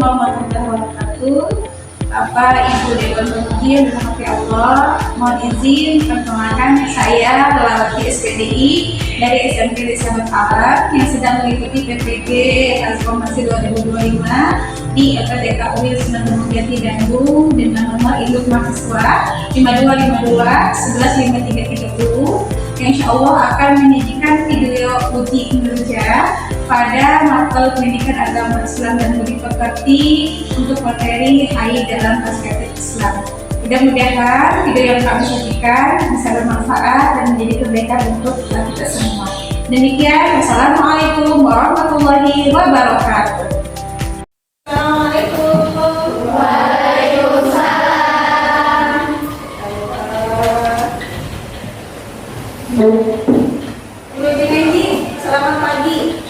warahmatullahi wabarakatuh. Bapak, Ibu, Dewan Pembudi yang dirahmati Allah, mohon izin perkenalkan saya Lelawati SPDI dari SMP Desa Arab yang sedang mengikuti PPG Transformasi 2025 di LPDK UIN Sunan Gunung Jati Bandung dengan nomor induk mahasiswa 5252 115330 yang insya Allah akan menyajikan video uji kinerja pada mata pendidikan agama Islam dan budi pekerti untuk materi haid dalam perspektif Islam. Mudah-mudahan video yang kami sajikan bisa bermanfaat dan menjadi kebaikan untuk kita semua. Demikian, wassalamualaikum warahmatullahi wabarakatuh. Assalamualaikum. Waalaikumsalam. Bu Junaidi, selamat pagi.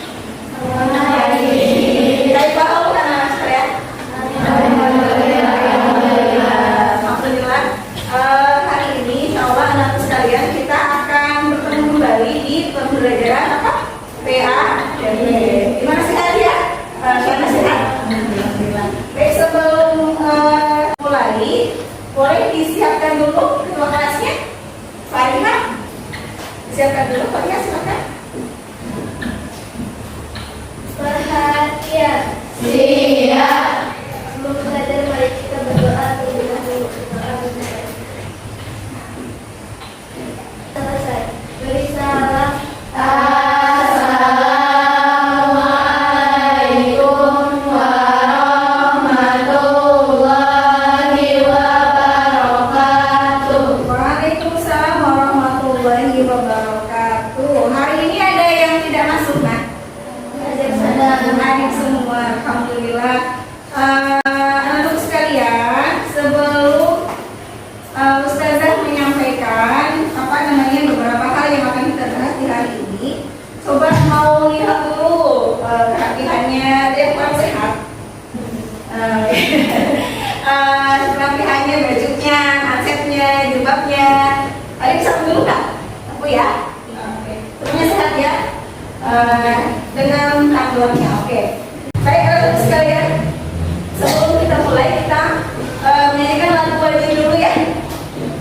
Pembelajaran apa? PA dan B. Gimana sehat ya? Gimana sehat? Baik, sebelum mulai, boleh disiapkan dulu ketua kelasnya? Farihah, siapkan dulu. Farihah, silakan. Perhatian. Siap. Sebelum belajar, mari kita berdoa terlebih dahulu. Selesai. Beri salam. Assalamualaikum warahmatullahi wabarakatuh. Waalaikumsalam warahmatullahi wabarakatuh. Hari ini ada yang tidak masuk, Nak? Hadir semua, alhamdulillah. Anak-anak sekalian, sebelum Ustazah menyampaikan beberapa hal yang akan kita bahas di hari ini, coba mau lihat dulu kerapihannya dia kurang sehat. Kerapihannya, bajunya, asetnya, jilbabnya. Ada bisa dulu nggak? Aku ya. Semuanya sehat ya. Dengan tampilannya, oke. Baik, anak-anak sekalian, sebelum kita mulai kita menyanyikan lagu wajib dulu ya.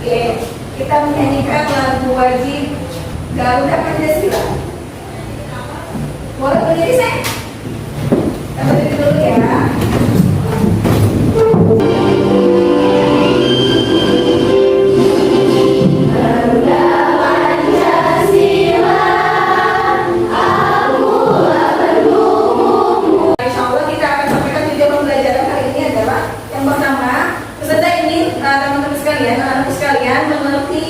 Oke, kita menyanyikan lagu wajib Garuda Pancasila. Boleh berdiri, saya? Kita berdiri dulu ya. Garuda Pancasila, akulah pendukungmu. Insya Allah kita akan sampaikan tujuan pembelajaran hari ini adalah yang pertama, peserta ini teman-teman sekalian, anak-anak sekalian mengerti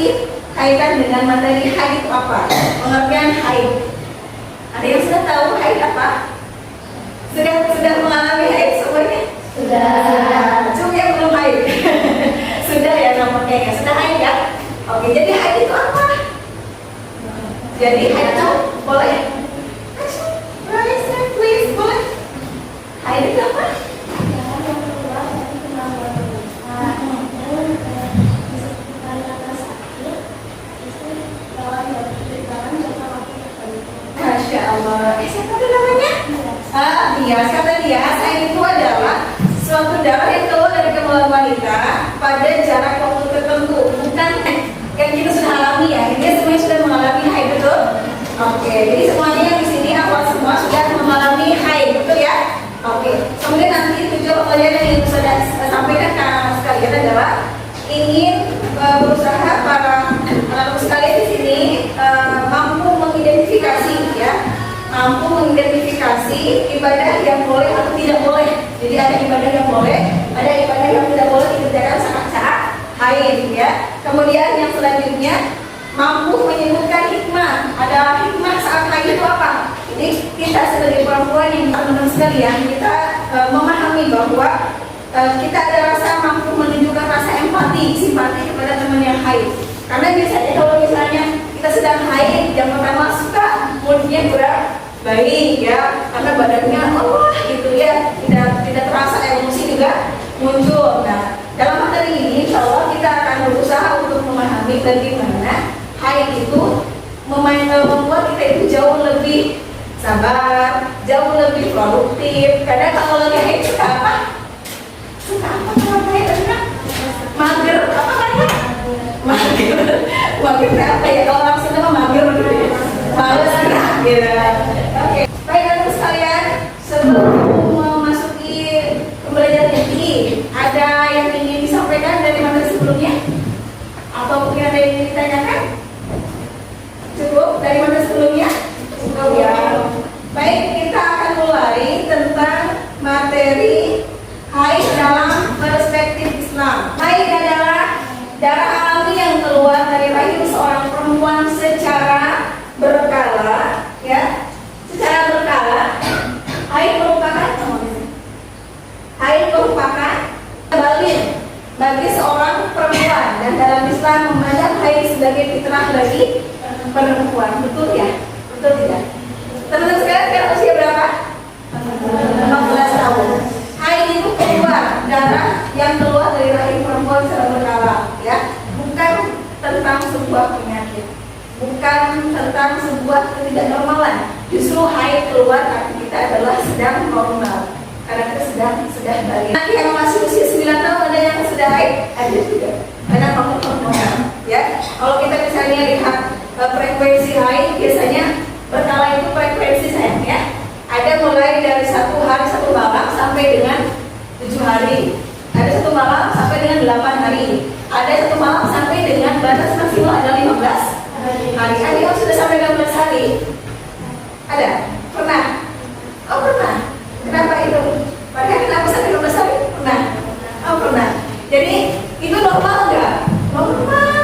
kaitan dengan materi haid itu apa? Pengertian haid. Ada yang sudah tahu haid apa? Sudah mengalami haid semuanya? Sudah. Cuma yang belum haid. Sudah ya nampaknya. Sudah haid ya? Oke, jadi haid itu apa? Jadi haid itu boleh? Please, boleh? Haid itu apa? Masya Allah. Siapa itu namanya? Dias. Kata Dias, haid itu adalah suatu darah yang keluar dari kemaluan wanita pada jarak waktu tertentu. Bukan yang kita sudah alami ya. Ini semuanya sudah mengalami haid, betul? Oke. Jadi semuanya yang di sini awal semua sudah mengalami haid, betul ya? Oke. Kemudian nanti tujuan pembelajaran yang sudah sampaikan ke sekalian adalah ingin berusaha para anak sekalian di sini mampu mengidentifikasi ibadah yang boleh atau tidak boleh. Jadi ada ibadah yang boleh, ada ibadah yang tidak boleh dikerjakan saat haid ya. Kemudian yang selanjutnya mampu menyebutkan hikmah. Ada hikmah saat haid itu apa? Jadi kita sebagai perempuan yang teman-teman sekalian, kita memahami bahwa kita ada rasa mampu menunjukkan rasa simpati kepada teman yang haid. Karena biasanya kalau misalnya kita sedang haid, yang pertama suka moodnya kurang baik ya, karena badannya gitu ya, tidak terasa emosi juga muncul. Nah, dalam materi ini insya Allah kita akan berusaha untuk memahami bagaimana haid itu membuat kita itu jauh lebih sabar, jauh lebih produktif. Karena kalau lagi haid suka apa? mager apa namanya? Mager. Mager apa ya? Kalau orang Sunda mah mager gitu ya. Males gitu. Oke. Baik anak sekalian, sebelum memasuki pembelajaran ini, ada yang ingin disampaikan dari materi sebelumnya? Atau mungkin ada yang ingin ditanyakan? Cukup dari materi sebelumnya? Cukup ya. Baik, kita akan mulai tentang materi haid dalam perspektif Islam. Haid adalah darah alami yang keluar dari rahim seorang perempuan secara berkala, ya, secara berkala. Haid merupakan balin bagi seorang perempuan, dan dalam Islam memandang haid sebagai fitrah bagi perempuan. Betul ya? Betul tidak? Teman-teman sekalian, sekarang usia berapa? 15 tahun. Haid itu keluar darah yang keluar dari rahim perempuan secara berkala, ya. Bukan tentang sebuah penyakit, bukan tentang sebuah ketidaknormalan. Justru haid keluar karena kita adalah sedang normal, karena kita sedang balik. Nanti yang masih usia 9 tahun ada yang sudah haid, ada juga. Karena hormonal, ya. Kalau kita misalnya lihat frekuensi haid, biasanya berkala itu frekuensi sayang, ya. Ada mulai dari 1 hari 1 malam sampai dengan 7 hari. Ada 1 malam sampai dengan 8 hari. Ada 1 malam sampai dengan batas maksimal ada 15 hari. Ada yang sudah sampai 16 hari. Ada? Pernah? Oh pernah. Kenapa itu? Padahal kenapa sampai 15 hari? Pernah. Oh pernah. Jadi itu normal nggak? Normal.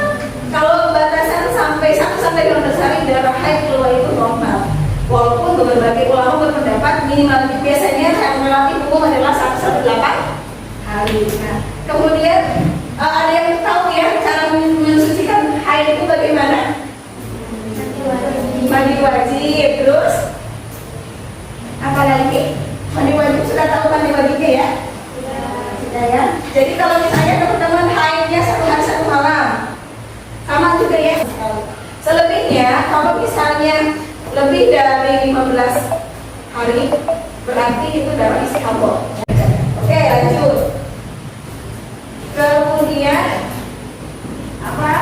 Kalau batasan sampai 1 sampai 15 hari darah haid keluar itu normal. Walaupun berbagai ulama berpendapat minimal biasanya yang relatif umum adalah 1 sampai 8 hari. Nah, kemudian ada yang tahu ya cara mensucikan haid itu bagaimana? Mandi wajib. Terus apa lagi? Mandi wajib, sudah tahu mandi wajibnya ya? Sudah ya. Jadi kalau misalnya teman-teman haidnya 1 hari 1 malam, sama juga ya. Selebihnya kalau misalnya lebih dari 15 hari berarti itu darah istihadah. Oke, lanjut. Kemudian apa?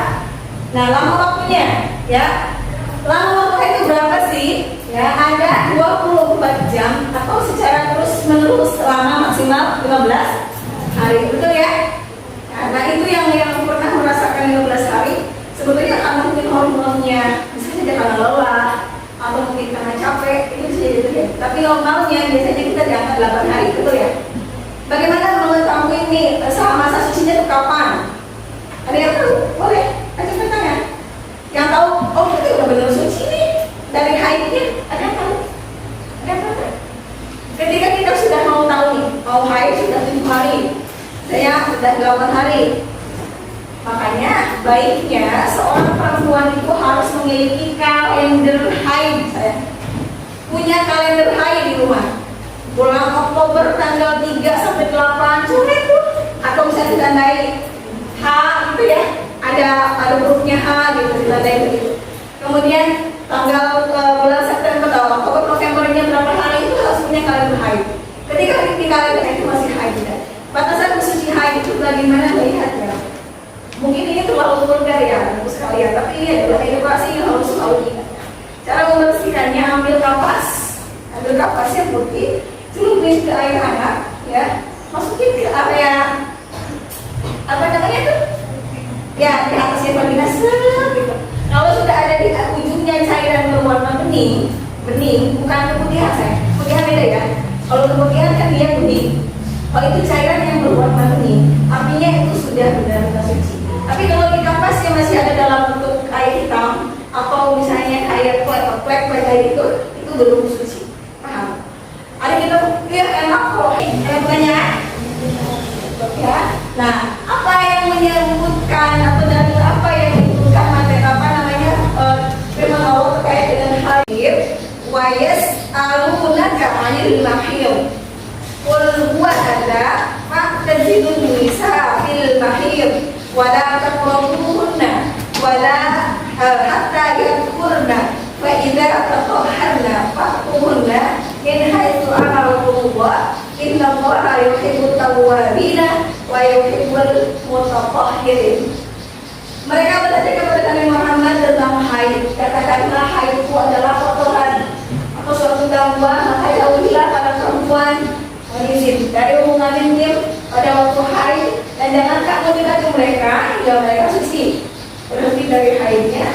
Nah, lama waktunya, ya. Lama waktunya itu berapa sih? Ya, ada 24 jam atau secara terus-menerus selama maksimal 15 hari. Betul ya? Nah, itu yang pernah merasakan 15 hari sebetulnya karena mungkin hormonnya, misalnya dia karena lelah atau mungkin karena capek, itu bisa jadi terjadi. Tapi normalnya biasanya kita di angka 8 hari, betul ya? Bagaimana mengetahui ini masa sucinya itu kapan? Ada yang tahu? Boleh? Acungkan tangan. Yang tahu, oh itu udah benar suci nih dari haidnya. Ada yang tahu? Ada yang tahu? Ketika kita sudah mau tahu nih, mau haid sudah 7 hari, saya sudah 8 hari. Makanya baiknya seorang perempuan itu harus memiliki kalender haid. Saya punya kalender haid di rumah. Bulan Oktober tanggal 3 sampai 8 coret tuh, atau misalnya ditandai H gitu ya. Ada hurufnya H gitu, ditandai begitu. Kemudian tanggal bulan September atau Oktober Novembernya berapa hari itu harus punya kalender haid. Ketika di kalender itu masih haid ya. Batasan suci haid itu bagaimana melihatnya? Mungkin ini terlalu vulgar ya, Ibu sekalian, tapi ini adalah edukasi yang harus selalu diingat. Cara membersihkannya, ambil kapas yang putih, celupin ke air hangat, ya, masukin ke area apa namanya tuh? Ya, di atasnya vagina gitu. Kalau sudah ada di ujungnya cairan berwarna bening, bukan keputihan saya, keputihan beda ya. Kalau keputihan kan dia bening. Kalau itu cairan yang berwarna bening, artinya itu sudah benar-benar suci. Tapi kalau di kapasnya masih ada dalam bentuk air hitam atau misalnya kayak plek kayak itu belum suci. Paham? Ada kita pikir enak kok, banyak. Ya. Nah, apa yang menyebutkan atau dari apa yang menyebutkan materi apa namanya firman Allah terkait dengan haid? Wayas alunaka anil mahid. Qul huwa ada fa'tazilun nisa fil mahid wala taqrabuhunna wala hatta yadhkurna fa idza tatahharna fa'tuhunna min haitsu amarakumullah innallaha yuhibbut tawwabina wa yuhibbul mutatahhirin. kirim. Mereka bertanya kepada Nabi Muhammad tentang haid. Katakanlah haid itu adalah kotoran atau suatu gangguan, maka jauhilah pada perempuan menizin dari hubungan intim pada waktu haid, dan jangan kamu dekati mereka hingga mereka suci. Berhenti dari haidnya.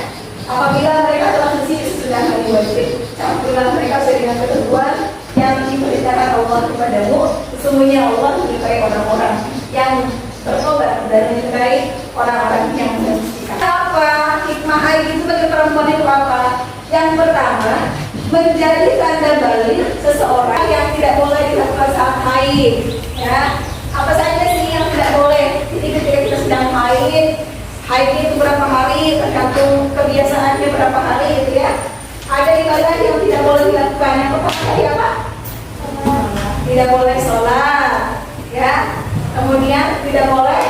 Apabila mereka telah suci sesudah hari wajib, campurlah mereka sesuai dengan ketentuan yang diperintahkan Allah kepadamu. Sesungguhnya Allah menyukai orang-orang yang bertobat dan menyukai orang-orang yang mensucikan. Apa hikmah haid itu bagi perempuan itu apa? Yang pertama, menjadi tanda balik seseorang yang tidak boleh dilakukan saat haid. Ya, apa saja sih yang tidak boleh? Jadi ketika kita sedang haid itu berapa hari, tergantung kebiasaannya berapa hari gitu ya. Ada ibadah yang tidak boleh dilakukan. Yang pertama tadi apa? Tidak boleh sholat, ya. Kemudian tidak boleh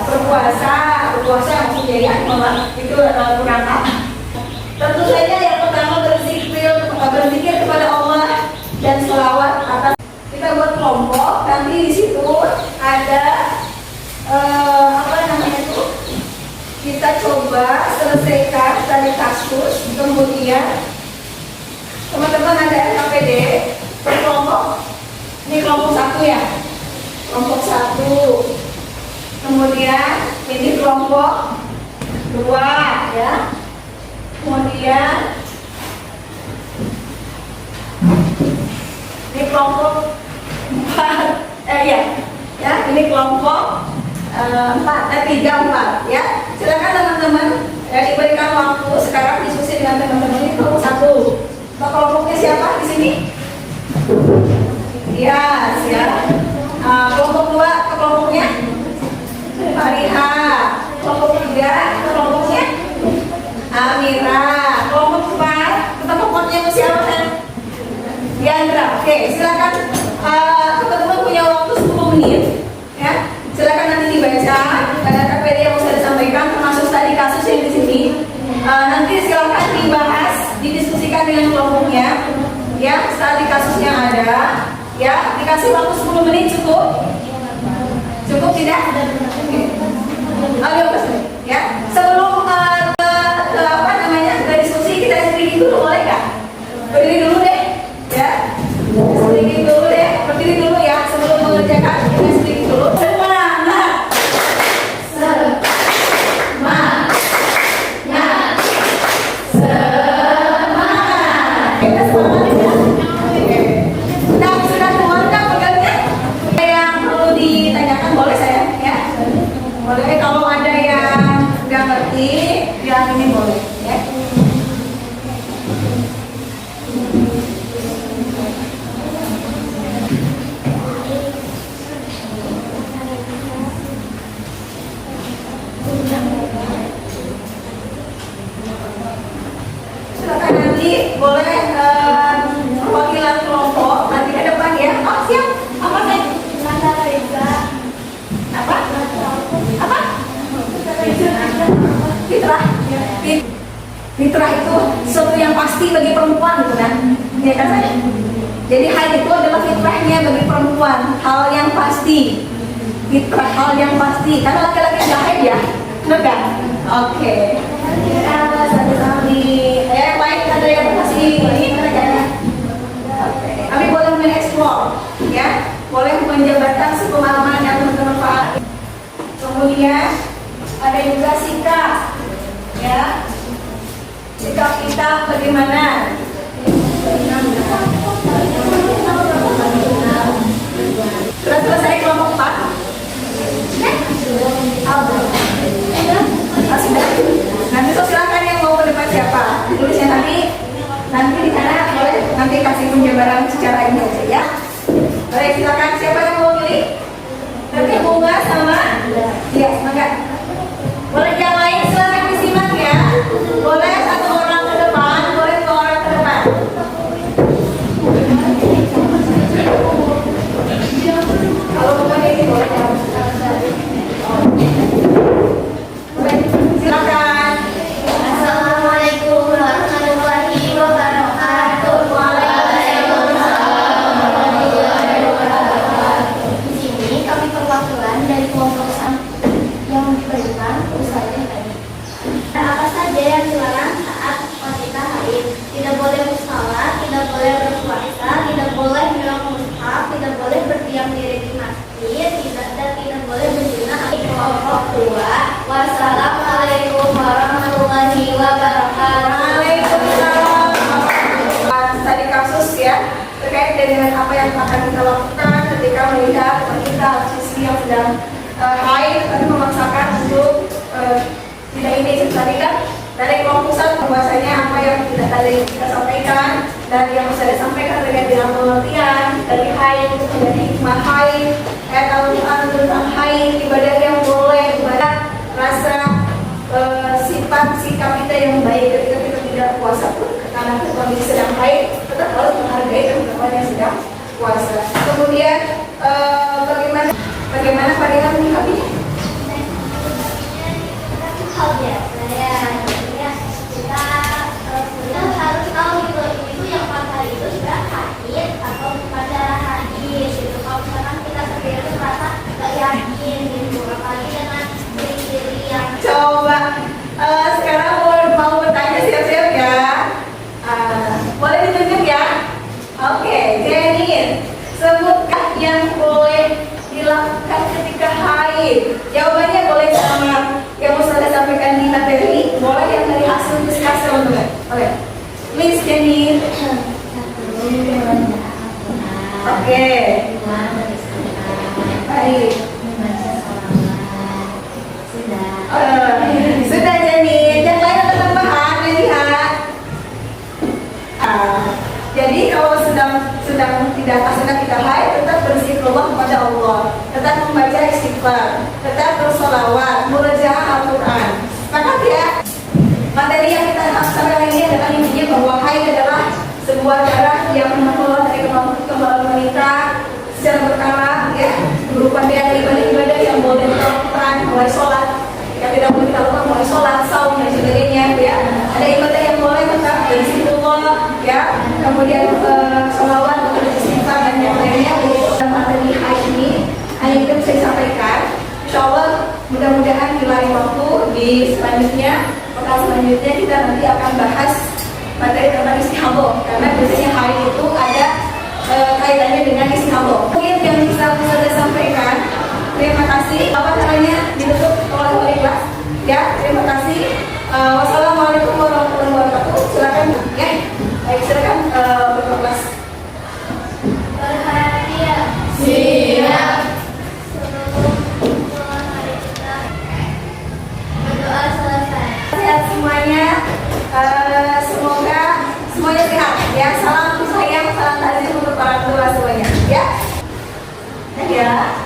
berpuasa maksudnya ya, itu adalah kurang apa. Tentu saja yang pertama berzikir kepada Allah dan sholawat atas. Kita buat kelompok, nanti di situ ada apa namanya itu? Kita coba selesaikan dari kasus, kemudian teman-teman ada LKPD berkelompok. Ini kelompok 1 ya, kelompok 1. Kemudian ini kelompok 2 ya. Kemudian ini kelompok 4. Ya, ini kelompok 3-4 ya. Silakan teman-teman diberikan waktu sekarang diskusi dengan teman-teman. Ini kelompok 1. Kelompoknya siapa di sini? Ya, siap. Kelompok 2 ke kelompoknya Fariha. Kelompok 3 ke kelompoknya Amira. Kelompok 4 ke kelompoknya siapa? Diandra. Oke, silakan. Teman-teman punya waktu 10 menit ya. Silakan nanti dibaca KPD yang sudah disampaikan, termasuk tadi kasus yang di sini. Nanti silakan dibahas, didiskusikan dengan kelompoknya. Ya, setelah di kasusnya ada, ya dikasih waktu 10 menit cukup? Cukup tidak? Oke, ya. Sebelum apa namanya diskusi, kita sedikit dulu, boleh nggak? Berdiri dulu deh, ya. Sedikit dulu deh, berdiri dulu ya sebelum mengerjakan. Kita sedikit dulu. Boleh, kalau ada yang nggak ngerti, bilang ini boleh, ya. Silakan nanti boleh perwakilan kelompok nanti ke depan ya. Oh siap, apa nih? Apa? Fitrah. Fitrah itu sesuatu yang pasti bagi perempuan gitu kan. Ya kan saya? Jadi haid itu adalah fitrahnya bagi perempuan, hal yang pasti. Fitrah hal yang pasti. Karena laki-laki tidak haid ya. Benar kan? Oke. Satu kali. Yang lain ada yang masih ini kerjanya. Oke. Kami boleh mengeksplor ya. Boleh menjabarkan sepemahaman yang bermanfaat. Kemudian ada juga sikap, ya. Sikap kita bagaimana? Sudah selesai kelompok 4? Nanti silakan yang mau ke depan siapa? Tulisnya nanti di sana boleh nanti kasih penjabaran secara ini aja ya. Baik, silakan siapa yang mau pilih? Nanti bunga sama ya, maka boleh yang lain silakan disimak ya. Boleh satu orang ke depan, boleh 2 orang ke depan. Kalau bukan ini boleh. Boleh, silakan. Assalamualaikum warahmatullahi wabarakatuh. Di sini kami perwakilan dari kelompok yang tadi kita sampaikan, dari yang saya sampaikan terkait dengan pengertian dari haid, kemudian hikmah haid, ayat Al-Quran tentang haid, ibadah yang boleh, ibadah rasa sifat sikap kita yang baik ketika kita tidak puasa pun, karena kondisi sedang haid tetap harus menghargai teman-teman yang sedang puasa. Kemudian bagaimana pandangan menyikapinya? Hal biasa ya, artinya kita harus tahu gitu, itu yang pada itu sudah haid atau pada hadis gitu. Kalau misalkan kita sendiri merasa nggak yakin gitu, apalagi dengan ciri-ciri yang Coba sekarang mau bertanya siap-siap ya. Boleh ditunjuk ya? Oke, Jenny, sebutkan yang boleh dilakukan ketika haid. Jawabannya boleh sama yang mau saya sampaikan di materi, boleh yang dari hasil diskusi teman-teman. Oke, please Jenny. Oke, baik. Sudah Jenny, yang lain ada tambahan lihat. Jadi kalau sedang kita haid, tetap berzikirullah kepada Allah, tetap membaca istighfar, tetap bersolawat, murojaah Al-Quran. Maka ya, materi yang kita sampaikan ini adalah intinya bahwa haid adalah sebuah darah yang mengeluarkan dari kemaluan wanita secara berkala, ya, berupa dari ibadah-ibadah yang boleh dilakukan mulai sholat. Yang tidak boleh dilakukan mulai sholat, saum dan sebagainya, ya. Ada ibadah yang boleh tetap berzikirullah, ya. Kemudian sholawat, istighfar dan yang lainnya. Dalam materi haid ini hanya itu saya sampaikan. Insya Allah mudah-mudahan di lain waktu di selanjutnya, pekan selanjutnya kita nanti akan bahas materi tentang istihadah, karena biasanya haid itu ada kaitannya dengan istihadah. Mungkin yang bisa saya sampaikan. Terima kasih. Apa caranya ditutup oleh kelas? Ya, terima kasih. Wassalamualaikum warahmatullahi wabarakatuh. Silakan ya. Baik, silakan berkelas. berhadiah. Siap. Sebelum mari kita berdoa selesai. Sehat semuanya. Semoga semuanya sehat ya. Salam sayang, salam takziah untuk para tua semuanya ya. Ya.